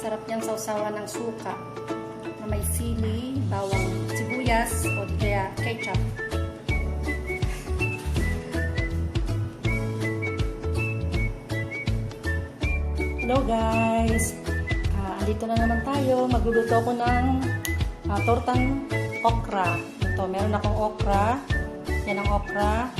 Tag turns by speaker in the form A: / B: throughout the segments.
A: Sarap niyang sausawan ng suka na may sili, bawang, sibuyas o di kaya ketchup. Hello guys! Andito na naman tayo. Magluluto ako ng tortang okra. Ito, meron akong okra. Yan ang okra.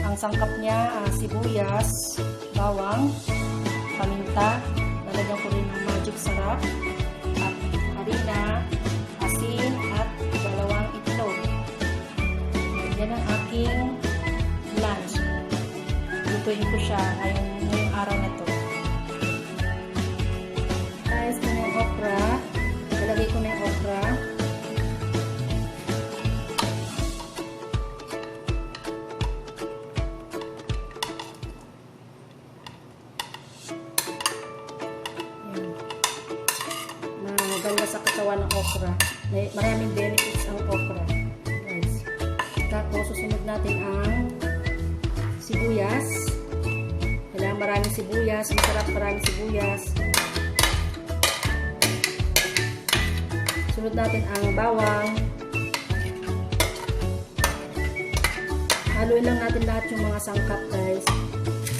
A: Ang sangkap niya, sibuyas, bawang, paminta. Lalagyan ko rin ng magic sarap. At harina, asin, at 2 itlog. Yan ang aking lunch. Lutuin ko siya ngayong araw na to. Guys, ito na yung okra. Lalagay ko na yung okra. Maganda sa katawan ng okra. Maraming benefits ang okra. Guys. Tapos, susunod natin ang sibuyas. Kailangan maraming sibuyas. Masarap maraming sibuyas. Sunod natin ang bawang. Haluin lang natin lahat yung mga sangkap, guys.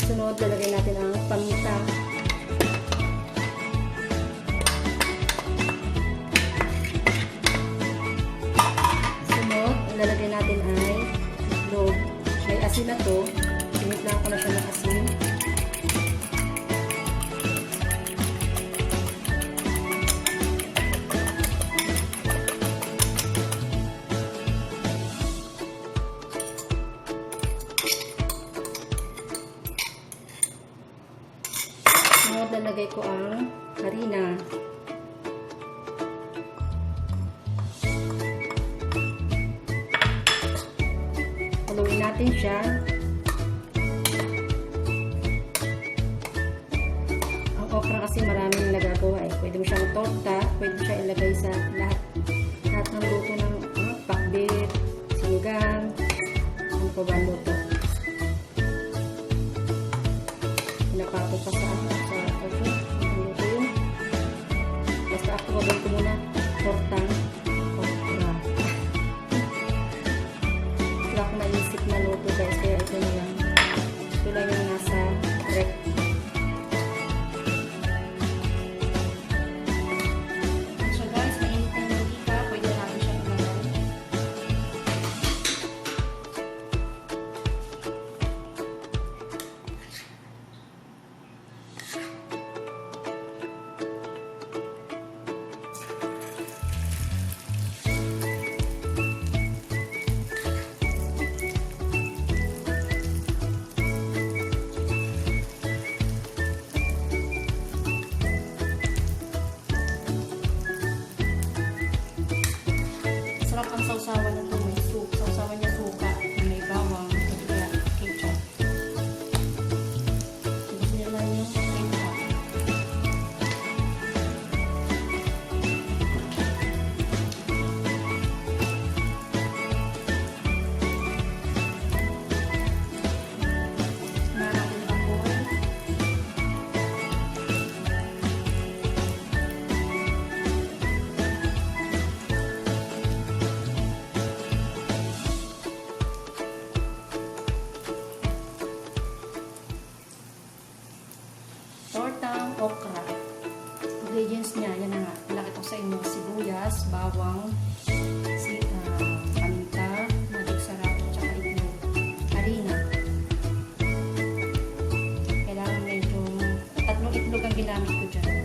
A: Sunod, lalagay natin ang paminta. Sunod, ilalagay natin ay itlog. May asin na to. Sinitlaan ko na siya ng asin. Lalagay ko ang harina. Haluin natin siya. Ang okra kasi maraming nagagawa eh. Pwede mo siyang torta, pwede mo siya ilagay sa lahat ng luto ng pakbet, sinigang, ano pa ba luto. Pinapako pa sa basta ako gagawin ko muna tortang okra. Wala akong naisip na luto guys, kaya ito na lang. Ito lang yung nasa rec. So guys, mainit na yung mantika. Pwede natin siya ilagay. Sarap ang sausawan nito, may soup. Sausawan niya suka, may bawang, kaya ketchup. Gusto nila yung ketchup. Natin apoy. Tortang okra. Ingredients niya, yan na nga. Ilakit ko sa inyo, sibuyas, bawang, paminta, magic sarap, tsaka itlog, harina. Kailangan medyo 3 itlog ang ginamit ko dyan.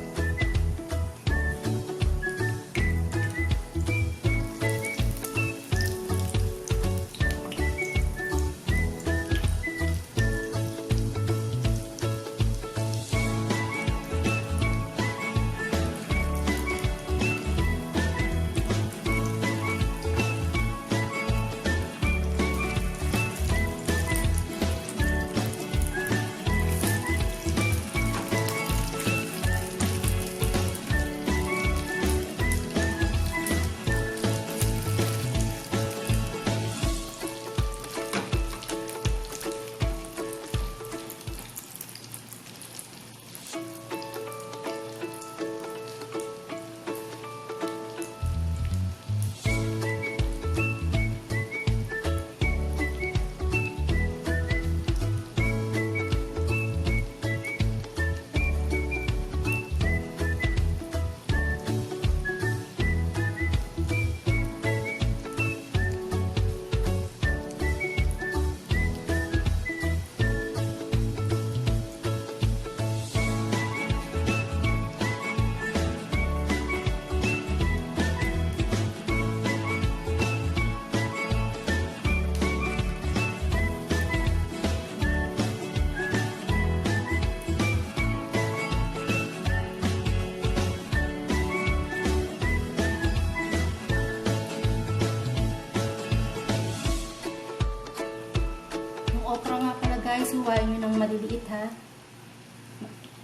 A: maliliit ha.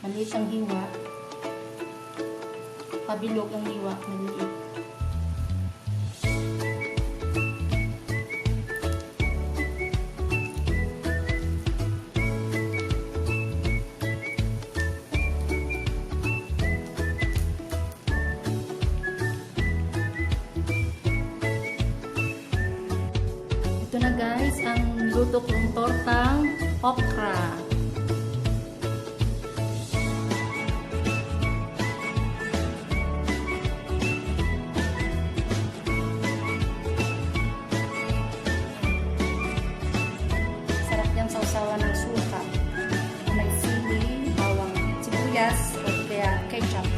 A: Maliit ang hiwa. Pabilog ang hiwa, maliliit. Ito na guys, ang luto kong tortang okra. Sarap yung sausawan ng suka. May sili, bawang, sibuyas, o kaya ketchup.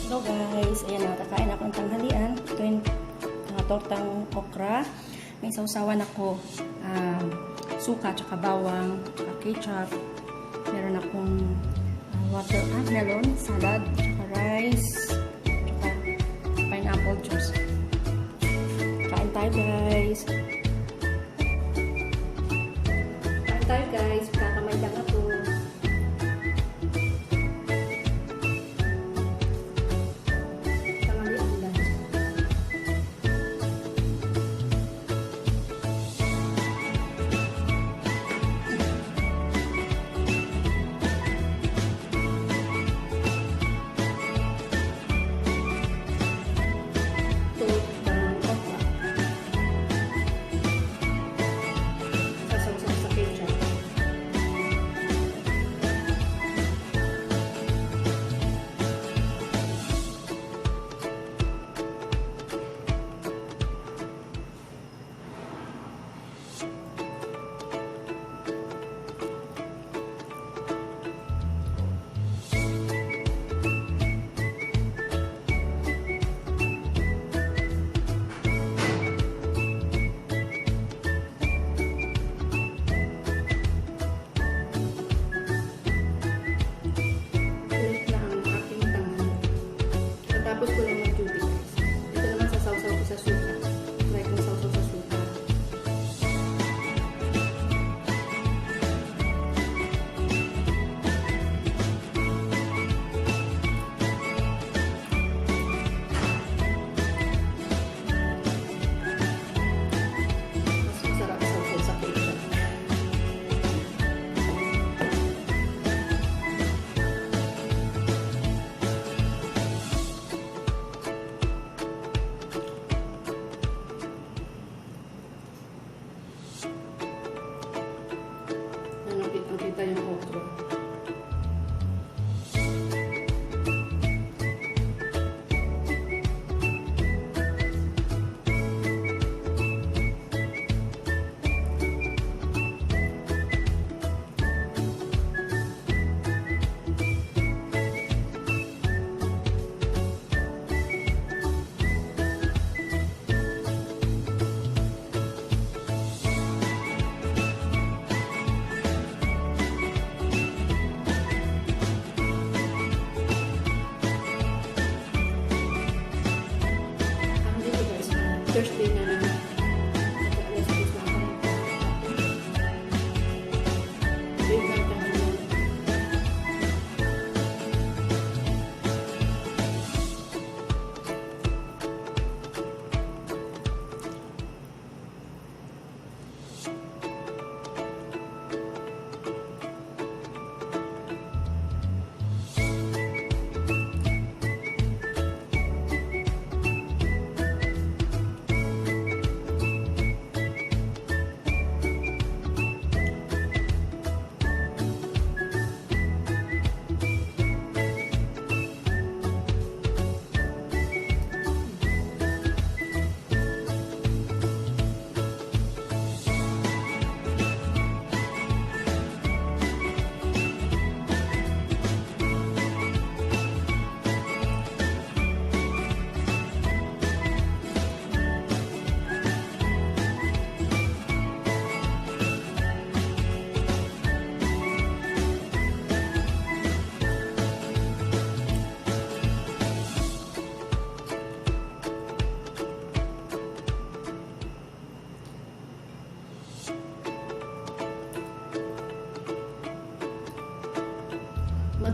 A: So guys, ayan na, kakain ako ng tanghalian. Ito yung tortang okra. May sausawan ako, suka, tsaka bawang, tsaka ketchup. Meron akong melon, salad, tsaka rice, tsaka pineapple juice. Kain tayo guys. Kain tayo guys, kakamay lang ako.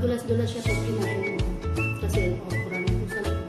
A: madulas-dulas siya pag kinain mo. Kasi okra nito sa loob.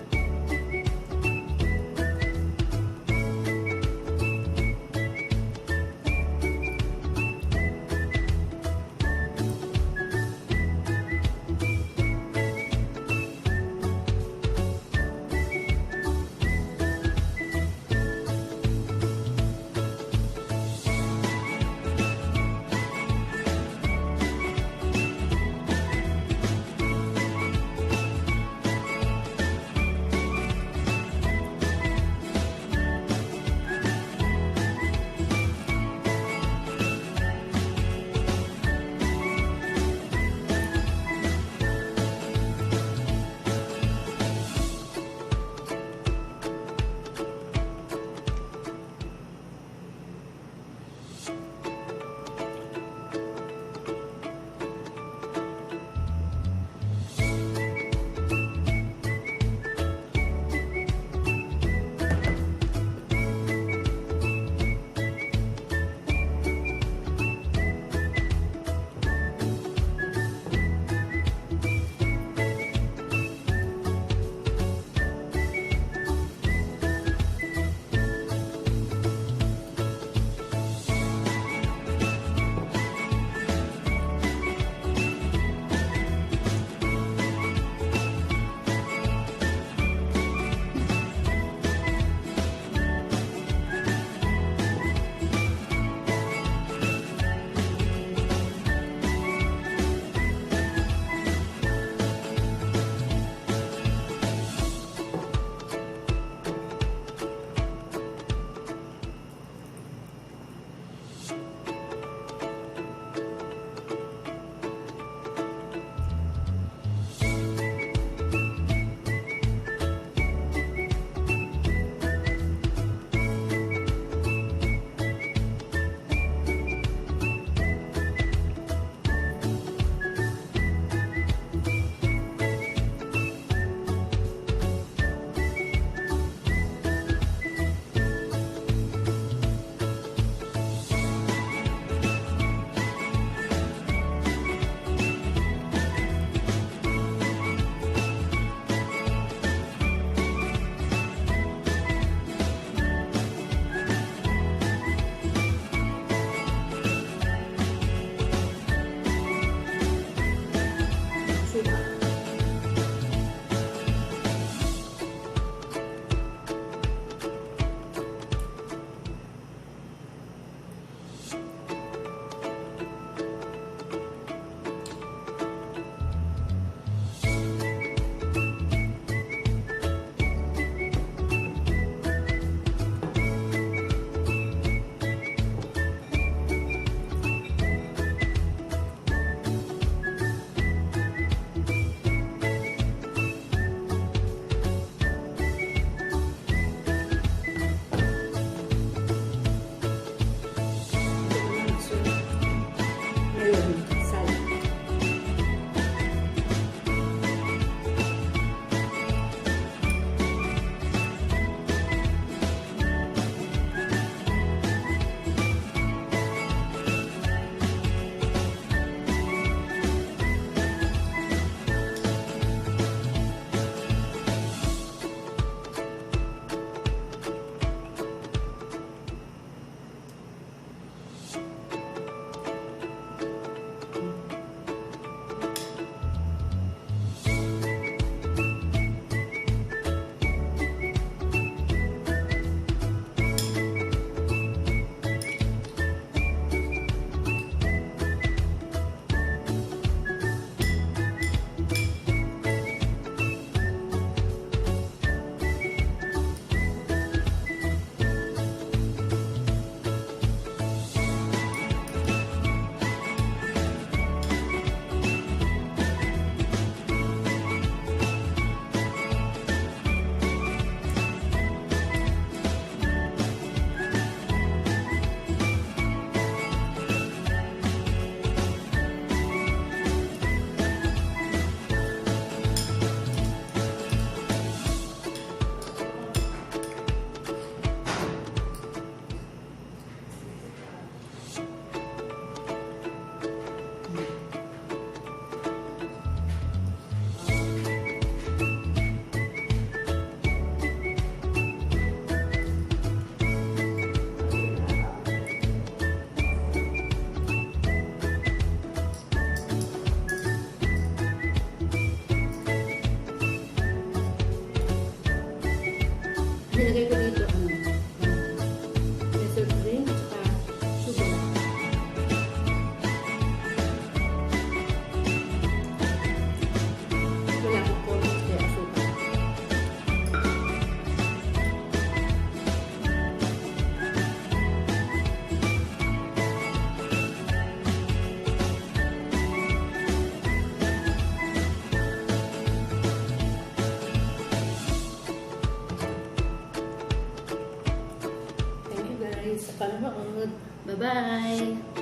B: sa panonood.
A: Bye-bye!